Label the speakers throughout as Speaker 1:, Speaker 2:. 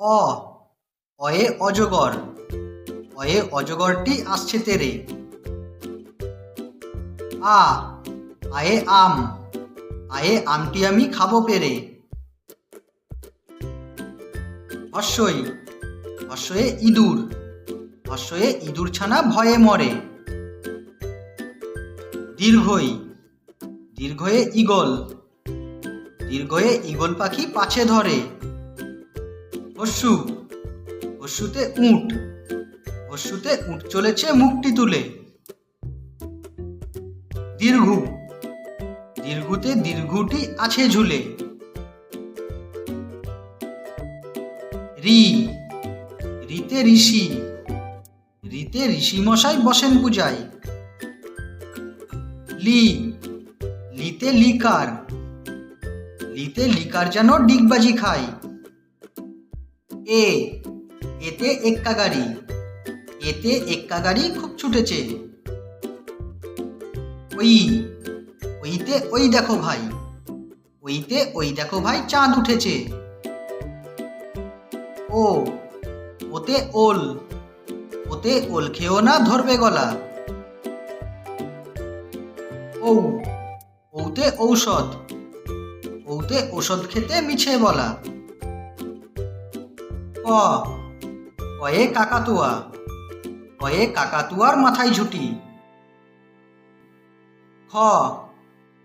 Speaker 1: অ অয়ে অজগর, অয়ে অজগরটি আসছে তেরে। আ আয়ে আম, আয়ে আমটি আমি খাবো পেরে। হর্ষই হর্ষয়ে ইঁদুর, হর্ষয়ে ইঁদুর ছানা ভয়ে মরে। দীর্ঘই দীর্ঘয়ে ঈগল, দীর্ঘয়ে ঈগল পাখি পাছে ধরে। হর্ষু হর্ষুতে উট, হর্ষুতে উট চলেছে মুখটি তুলে। দীর্ঘু দীর্ঘুতে দীর্ঘুটি আছে ঝুলে। রি রিতে ঋষি, রিতে ঋষি মশাই বসেন পূজায়। লি লিতে লিকার, লিতে লিকার যেন ডিগবাজি খায়। এ এতে এক্কা গাড়ি, এতে এক্কা গাড়ি খুব ছুটেছে। ওই ওইতে ওই দেখো ভাই, ওইতে ওই দেখো ভাই চাঁদ উঠেছে। ও ওতে ওল, ওতে ওল খেও না ধরবে গলা। ঔ ওতে ঔষধ, ওতে ওষুধ খেতে মিছে বলা। ক কয়ে কাকাতুয়া, কয়ে কাকাতুয়ার মাথায় ঝুটি। খ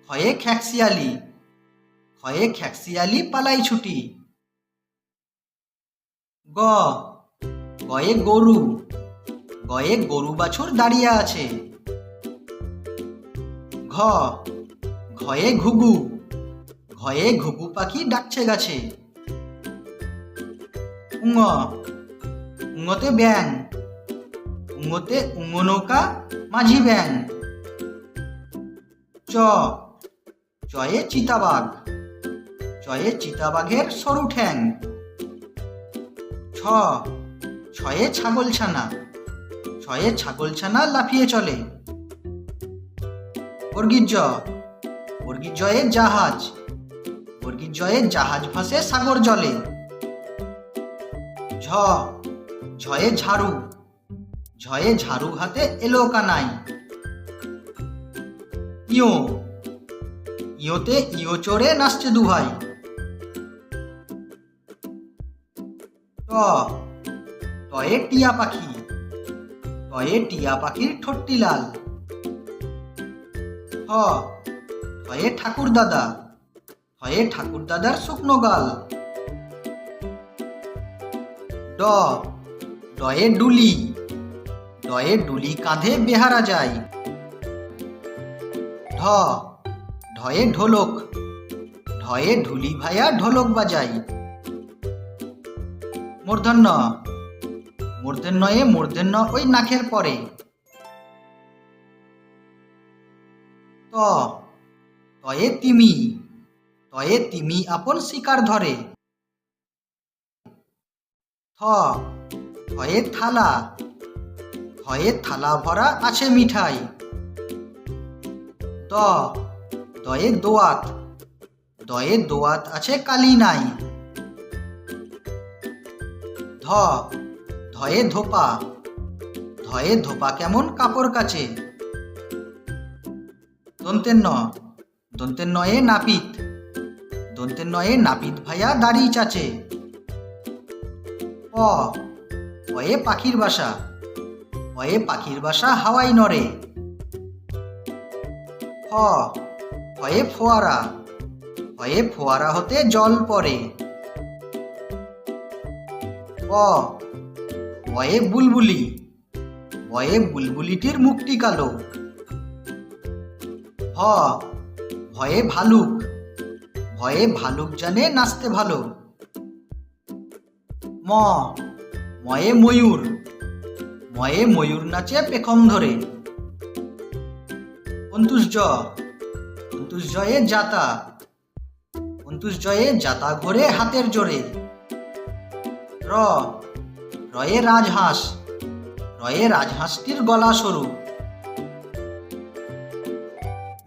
Speaker 1: খয়ে খ্যাকশিয়ালি, খয়ে খ্যাকশিয়ালি পালাই ছুটি। গ গয়ে গরু, গয়ে গরু বাছুর দাঁড়িয়ে আছে। ঘ ঘয়ে ঘুঘু, ঘয়ে ঘুঘু পাখি ডাকছে গাছে। উঙ উঙতে ব্যাং, উঙতে উঙ নৌকা মাঝি ব্যাং। চ চয়ে চিতাবাঘ, চয়ে চিতাবাঘের সরু ঠ্যাং। ছ ছয়ে ছাগলছানা, ছয়ে ছাগলছানা লাফিয়ে চলে। বর্গীর জয়ে জাহাজ, বর্গীর জয়ে জাহাজ ভাসে সাগর জলে। ঝ ঝয়ে ঝাড়ু, ঝয়ে ঝাড়ু হাতে এলো কানাই। ইয়ো ইয়োতে ইয়ো চড়ে নাচছে দুভাই। ট টয়ে টিয়া পাখি, টয়ে টিয়া পাখির ঠোঁটটি লাল। ঠ ঠয়ে ঠাকুর দাদা, ঠয়ে ঠাকুর দাদার শুকনো গাল। ড ডয়ে ডুলি, ডয়ে ডুলি কাঁধে বেহারা যায়। ঢ ঢয়ে ঢোলক, ঢয়ে ঢুলি ভাইয়া ঢোলক বাজাই। মূর্ধন্য মূর্ধন্যয়ে মূর্ধন্য ওই নাকের পরে। ত তয়ে তিমি, তয়ে তিমি আপন শিকার ধরে। থ থয়ে থালা, থয়ে থালা ভরা আছে মিঠাই। দ দয়ে দোয়াত, দয়ে দোয়াত আছে কালি নাই। ধ ধয়ে ধোপা, ধয়ে ধোপা কেমন কাপড় কাচে। দন্তের নয়ে নাপিত, দন্তের নয়ে নাপিত ভাইয়া দাড়ি চাচে। প পয়ে পাখির বাসা, পয়ে পাখির বাসা হাওয়াই নড়ে। ফ ফয়ে ফোয়ারা, ফয়ে ফোয়ারা হতে জল পড়ে। ব বয়ে বুলবুলি, বয়ে বুলবুলিটির মুখটি কালো। ভ ভয়ে ভালুক, ভয়ে ভালুক জানে নাচতে ভালো। ম ময়ে ময়ূর, ময়ে ময়ূর নাচে পেখম ধরে। অন্তুষ জয়ে জাতা, অন্তুষ জয়ে জাতা ঘোরে হাতের জোরে। র রয়ে রাজহাঁস, রয়ে রাজহাঁসটির গলা সরু।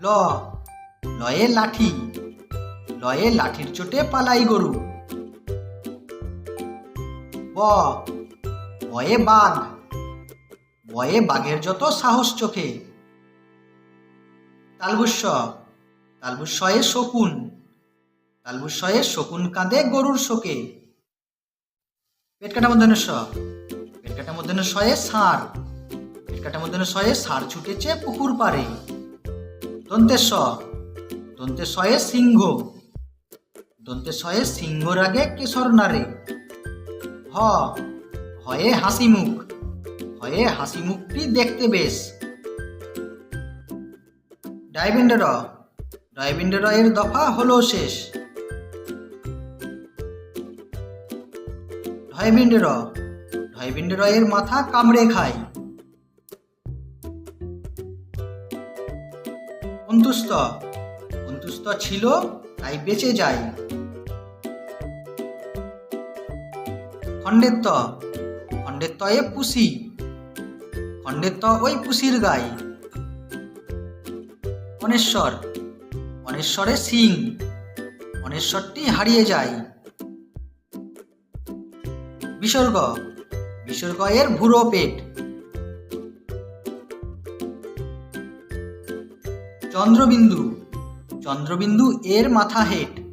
Speaker 1: ল লয়ে লাঠি, লয়ে লাঠির চোটে পালাই গরু। বয়ে বাঘ, বয়ে বাঘের যত সাহস চোখে। তালবস্য, তালবস্যয়ে শকুন, তালবস্যয়ে শকুন কাঁদে গরুর শোকে। পেটকাটা মূর্ধন্য ষ, পেটকাটা মূর্ধন্য শয়ে ষাঁড়, পেটকাটা মূর্ধন্য শয়ে ষাঁড় ছুটেছে পুকুর পাড়ে। দন্তের স, দন্তের শয়ে সিংহ, দন্তের শয়ে সিংহ রাগে কেশর নারে। হ, হয়ে হাসি মুখ, হয়ে হাসি মুখটি দেখতে বেশ। ডাইবিন্ডে র, ডাইবিন্ডে র এর দফা হলো শেষ। ঢয়বিন্ডে র, ঢয়বিন্ডে র এর মাথা কামড়ে খায়। অন্তুস্ত, অন্তুস্ত ছিল তাই বেঁচে যায়। খণ্ডের ত, খণ্ডের তয়ে পুষি, খণ্ডের ত ওই পুষির গাই। অনেশ্বর, অনেশ্বরে সিং, অনেশ্বরটি হারিয়ে যায়। বিসর্গ, বিসর্গ এর ভুরো পেট। চন্দ্রবিন্দু, চন্দ্রবিন্দু এর মাথা হেট।